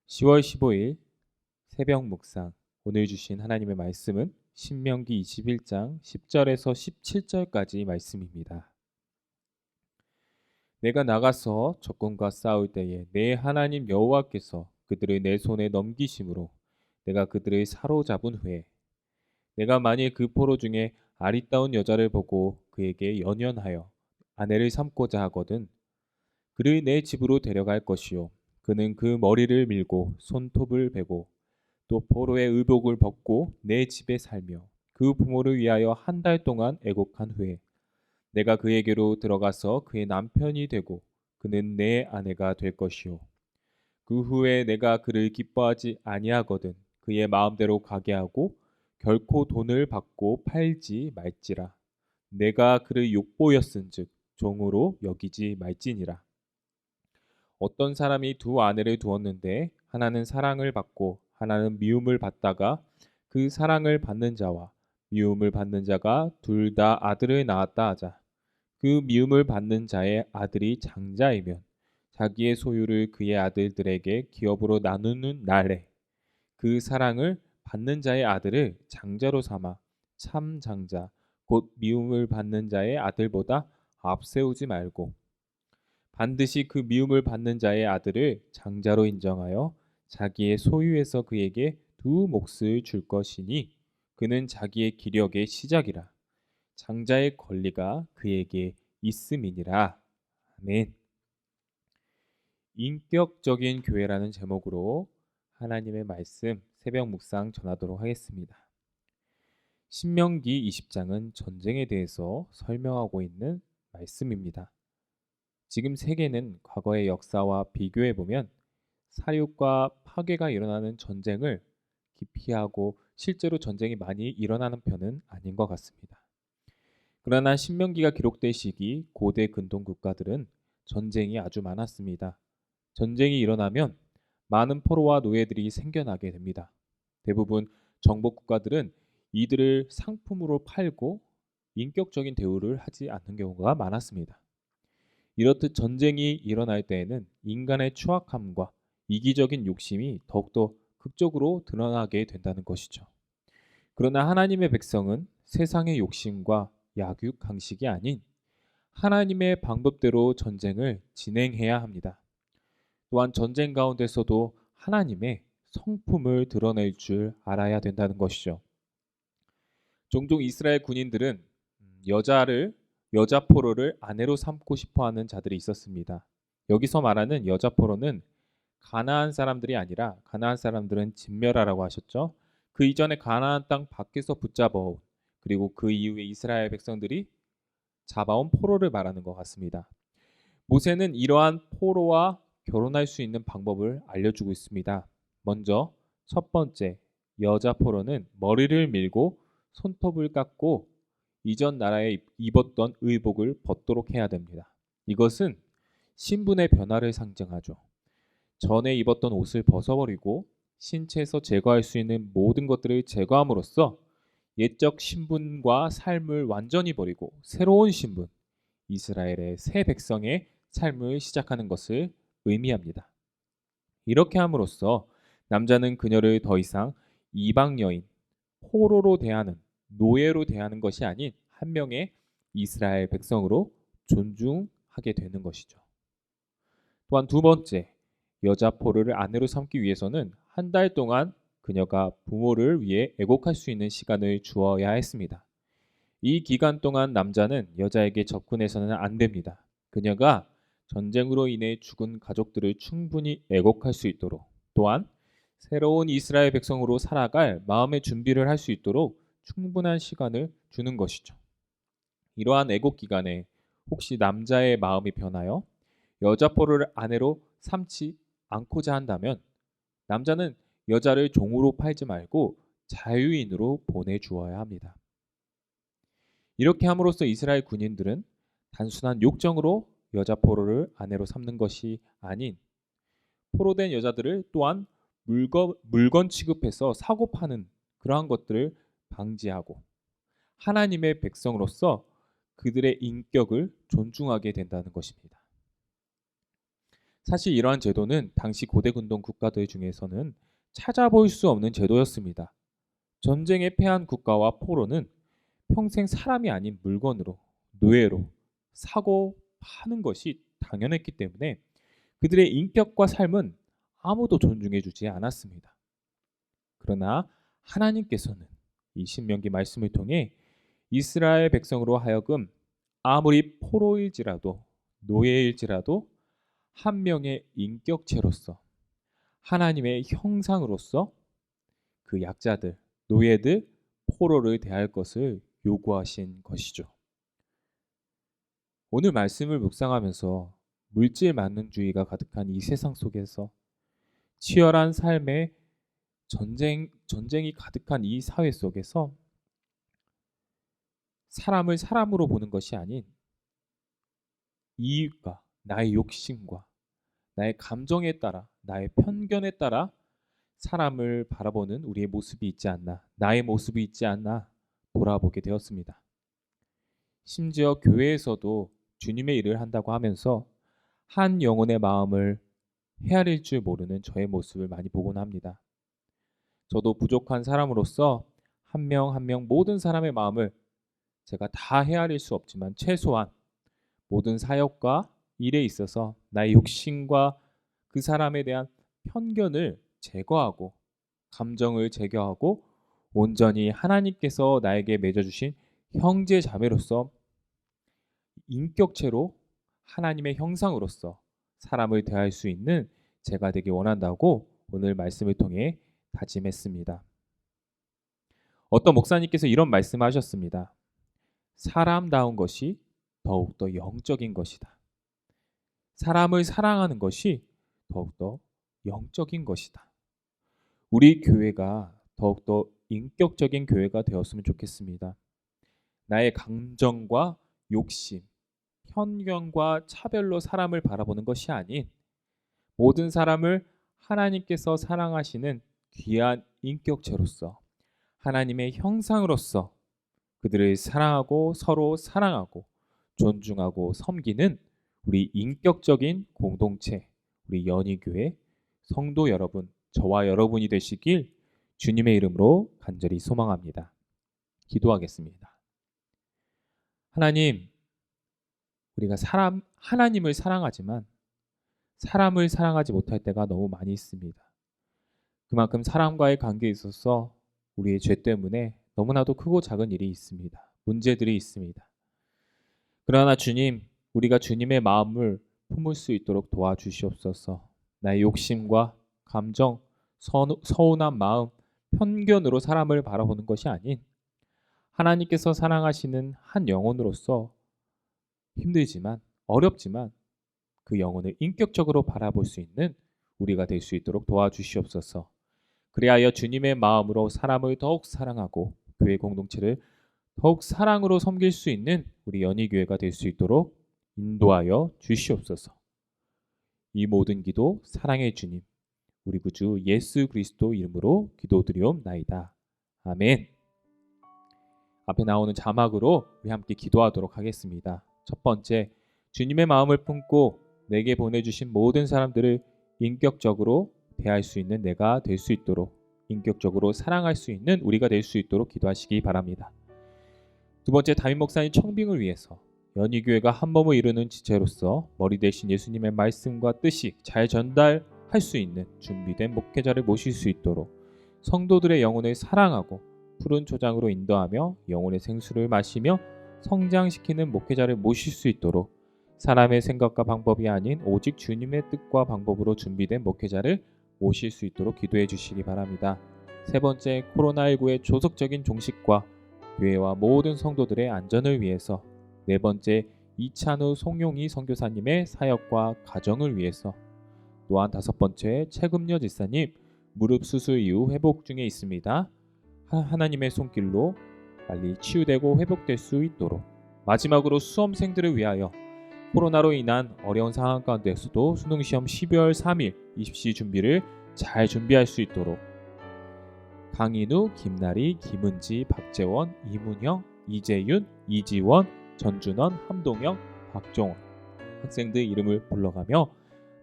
10월 15일 새벽 묵상. 오늘 주신 하나님의 말씀은 신명기 21장 10절에서 17절까지 말씀입니다. 내가 나가서 적군과 싸울 때에 내 하나님 여호와께서 그들을 내 손에 넘기심으로 내가 그들을 사로잡은 후에 내가 만일 그 포로 중에 아리따운 여자를 보고 그에게 연연하여 아내를 삼고자 하거든 그를 내 집으로 데려갈 것이요 그는 그 머리를 밀고 손톱을 베고 또 포로의 의복을 벗고 내 집에 살며 그 부모를 위하여 한 달 동안 애곡한 후에 내가 그에게로 들어가서 그의 남편이 되고 그는 내 아내가 될 것이요 그 후에 내가 그를 기뻐하지 아니하거든 그의 마음대로 가게 하고 결코 돈을 받고 팔지 말지라 내가 그를 욕보였은즉 종으로 여기지 말지니라. 어떤 사람이 두 아내를 두었는데 하나는 사랑을 받고 하나는 미움을 받다가 그 사랑을 받는 자와 미움을 받는 자가 둘 다 아들을 낳았다 하자. 그 미움을 받는 자의 아들이 장자이면 자기의 소유를 그의 아들들에게 기업으로 나누는 날에 그 사랑을 받는 자의 아들을 장자로 삼아 참 장자 곧 미움을 받는 자의 아들보다 앞세우지 말고 반드시 그 미움을 받는 자의 아들을 장자로 인정하여 자기의 소유에서 그에게 두 몫을 줄 것이니 그는 자기의 기력의 시작이라 장자의 권리가 그에게 있음이니라. 아멘. 인격적인 교회라는 제목으로 하나님의 말씀 새벽 묵상 전하도록 하겠습니다. 신명기 20장은 전쟁에 대해서 설명하고 있는 말씀입니다. 지금 세계는 과거의 역사와 비교해 보면 사륙과 파괴가 일어나는 전쟁을 기피하고 실제로 전쟁이 많이 일어나는 편은 아닌 것 같습니다. 그러나 신명기가 기록된 시기 고대 근동 국가들은 전쟁이 아주 많았습니다. 전쟁이 일어나면 많은 포로와 노예들이 생겨나게 됩니다. 대부분 정복 국가들은 이들을 상품으로 팔고 인격적인 대우를 하지 않는 경우가 많았습니다. 이렇듯 전쟁이 일어날 때에는 인간의 추악함과 이기적인 욕심이 더욱더 극적으로 드러나게 된다는 것이죠. 그러나 하나님의 백성은 세상의 욕심과 약육 강식이 아닌 하나님의 방법대로 전쟁을 진행해야 합니다. 또한 전쟁 가운데서도 하나님의 성품을 드러낼 줄 알아야 된다는 것이죠. 종종 이스라엘 군인들은 여자 포로를 아내로 삼고 싶어하는 자들이 있었습니다. 여기서 말하는 여자 포로는 가나안 사람들이 아니라 가나안 사람들은 진멸하라고 하셨죠. 그 이전에 가나안 땅 밖에서 붙잡아온 그리고 그 이후에 이스라엘 백성들이 잡아온 포로를 말하는 것 같습니다. 모세는 이러한 포로와 결혼할 수 있는 방법을 알려주고 있습니다. 먼저 첫 번째 여자 포로는 머리를 밀고 손톱을 깎고 이전 나라에 입었던 의복을 벗도록 해야 됩니다. 이것은 신분의 변화를 상징하죠. 전에 입었던 옷을 벗어버리고 신체에서 제거할 수 있는 모든 것들을 제거함으로써 옛적 신분과 삶을 완전히 버리고 새로운 신분, 이스라엘의 새 백성의 삶을 시작하는 것을 의미합니다. 이렇게 함으로써 남자는 그녀를 더 이상 이방 여인, 포로로 대하는 노예로 대하는 것이 아닌 한 명의 이스라엘 백성으로 존중하게 되는 것이죠. 또한 두 번째, 여자 포로를 아내로 삼기 위해서는 한 달 동안 그녀가 부모를 위해 애곡할 수 있는 시간을 주어야 했습니다. 이 기간 동안 남자는 여자에게 접근해서는 안 됩니다. 그녀가 전쟁으로 인해 죽은 가족들을 충분히 애곡할 수 있도록 또한 새로운 이스라엘 백성으로 살아갈 마음의 준비를 할 수 있도록 충분한 시간을 주는 것이죠. 이러한 애곡 기간에 혹시 남자의 마음이 변하여 여자 포로를 아내로 삼지 않고자 한다면 남자는 여자를 종으로 팔지 말고 자유인으로 보내주어야 합니다. 이렇게 함으로써 이스라엘 군인들은 단순한 욕정으로 여자 포로를 아내로 삼는 것이 아닌 포로된 여자들을 또한 물건 취급해서 사고 파는 그러한 것들을 방지하고 하나님의 백성으로서 그들의 인격을 존중하게 된다는 것입니다. 사실 이러한 제도는 당시 고대 근동 국가들 중에서는 찾아볼 수 없는 제도였습니다. 전쟁에 패한 국가와 포로는 평생 사람이 아닌 물건으로, 노예로 사고 파는 것이 당연했기 때문에 그들의 인격과 삶은 아무도 존중해 주지 않았습니다. 그러나 하나님께서는 이 신명기 말씀을 통해 이스라엘 백성으로 하여금 아무리 포로일지라도 노예일지라도 한 명의 인격체로서 하나님의 형상으로서 그 약자들, 노예들, 포로를 대할 것을 요구하신 것이죠. 오늘 말씀을 묵상하면서 물질 만능주의가 가득한 이 세상 속에서 치열한 삶의 전쟁이 가득한 이 사회 속에서 사람을 사람으로 보는 것이 아닌 이익과 나의 욕심과 나의 감정에 따라 나의 편견에 따라 사람을 바라보는 우리의 모습이 있지 않나, 나의 모습이 있지 않나 돌아보게 되었습니다. 심지어 교회에서도 주님의 일을 한다고 하면서 한 영혼의 마음을 헤아릴 줄 모르는 저의 모습을 많이 보곤 합니다. 저도 부족한 사람으로서 한 명 한 명 모든 사람의 마음을 제가 다 헤아릴 수 없지만 최소한 모든 사역과 일에 있어서 나의 욕심과 그 사람에 대한 편견을 제거하고 감정을 제거하고 온전히 하나님께서 나에게 맺어주신 형제 자매로서 인격체로 하나님의 형상으로서 사람을 대할 수 있는 제가 되기 원한다고 오늘 말씀을 통해 다짐했습니다. 어떤 목사님께서 이런 말씀하셨습니다. 사람다운 것이 더욱더 영적인 것이다. 사람을 사랑하는 것이 더욱더 영적인 것이다. 우리 교회가 더욱더 인격적인 교회가 되었으면 좋겠습니다. 나의 감정과 욕심, 편견과 차별로 사람을 바라보는 것이 아닌 모든 사람을 하나님께서 사랑하시는 귀한 인격체로서 하나님의 형상으로서 그들을 사랑하고 서로 사랑하고 존중하고 섬기는 우리 인격적인 공동체, 우리 연희교회 성도 여러분, 저와 여러분이 되시길 주님의 이름으로 간절히 소망합니다. 기도하겠습니다. 하나님, 우리가 하나님을 사랑하지만 사람을 사랑하지 못할 때가 너무 많이 있습니다. 그만큼 사람과의 관계에 있어서 우리의 죄 때문에 너무나도 크고 작은 일이 있습니다. 문제들이 있습니다. 그러나 주님, 우리가 주님의 마음을 품을 수 있도록 도와주시옵소서. 나의 욕심과 감정, 서운한 마음, 편견으로 사람을 바라보는 것이 아닌 하나님께서 사랑하시는 한 영혼으로서 힘들지만 어렵지만 그 영혼을 인격적으로 바라볼 수 있는 우리가 될 수 있도록 도와주시옵소서. 그리하여 주님의 마음으로 사람을 더욱 사랑하고 교회 공동체를 더욱 사랑으로 섬길 수 있는 우리 연희교회가 될 수 있도록 인도하여 주시옵소서. 이 모든 기도 사랑의 주님, 우리 구주 예수 그리스도 이름으로 기도드리옵나이다. 아멘. 앞에 나오는 자막으로 우리 함께 기도하도록 하겠습니다. 첫 번째, 주님의 마음을 품고 내게 보내주신 모든 사람들을 인격적으로 대할 수 있는 내가 될 수 있도록 인격적으로 사랑할 수 있는 우리가 될 수 있도록 기도하시기 바랍니다. 두 번째, 담임 목사님 청빙을 위해서 연희교회가 한 몸을 이루는 지체로서 머리 대신 예수님의 말씀과 뜻이 잘 전달할 수 있는 준비된 목회자를 모실 수 있도록 성도들의 영혼을 사랑하고 푸른 초장으로 인도하며 영혼의 생수를 마시며 성장시키는 목회자를 모실 수 있도록 사람의 생각과 방법이 아닌 오직 주님의 뜻과 방법으로 준비된 목회자를 모실 수 있도록 기도해 주시기 바랍니다. 세 번째, 코로나19의 조속적인 종식과 교회와 모든 성도들의 안전을 위해서. 네 번째, 이찬우 송용희 선교사님의 사역과 가정을 위해서. 또한 다섯 번째, 최금여 지사님 무릎 수술 이후 회복 중에 있습니다. 하나님의 손길로 빨리 치유되고 회복될 수 있도록. 마지막으로 수험생들을 위하여 코로나로 인한 어려운 상황 가운데서도 수능시험 12월 3일 입시 준비를 잘 준비할 수 있도록 강인우, 김나리, 김은지, 박재원, 이문영, 이재윤, 이지원, 전준원, 함동영, 박종원 학생들 이름을 불러가며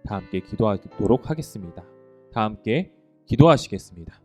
다 함께 기도하도록 하겠습니다. 다 함께 기도하시겠습니다.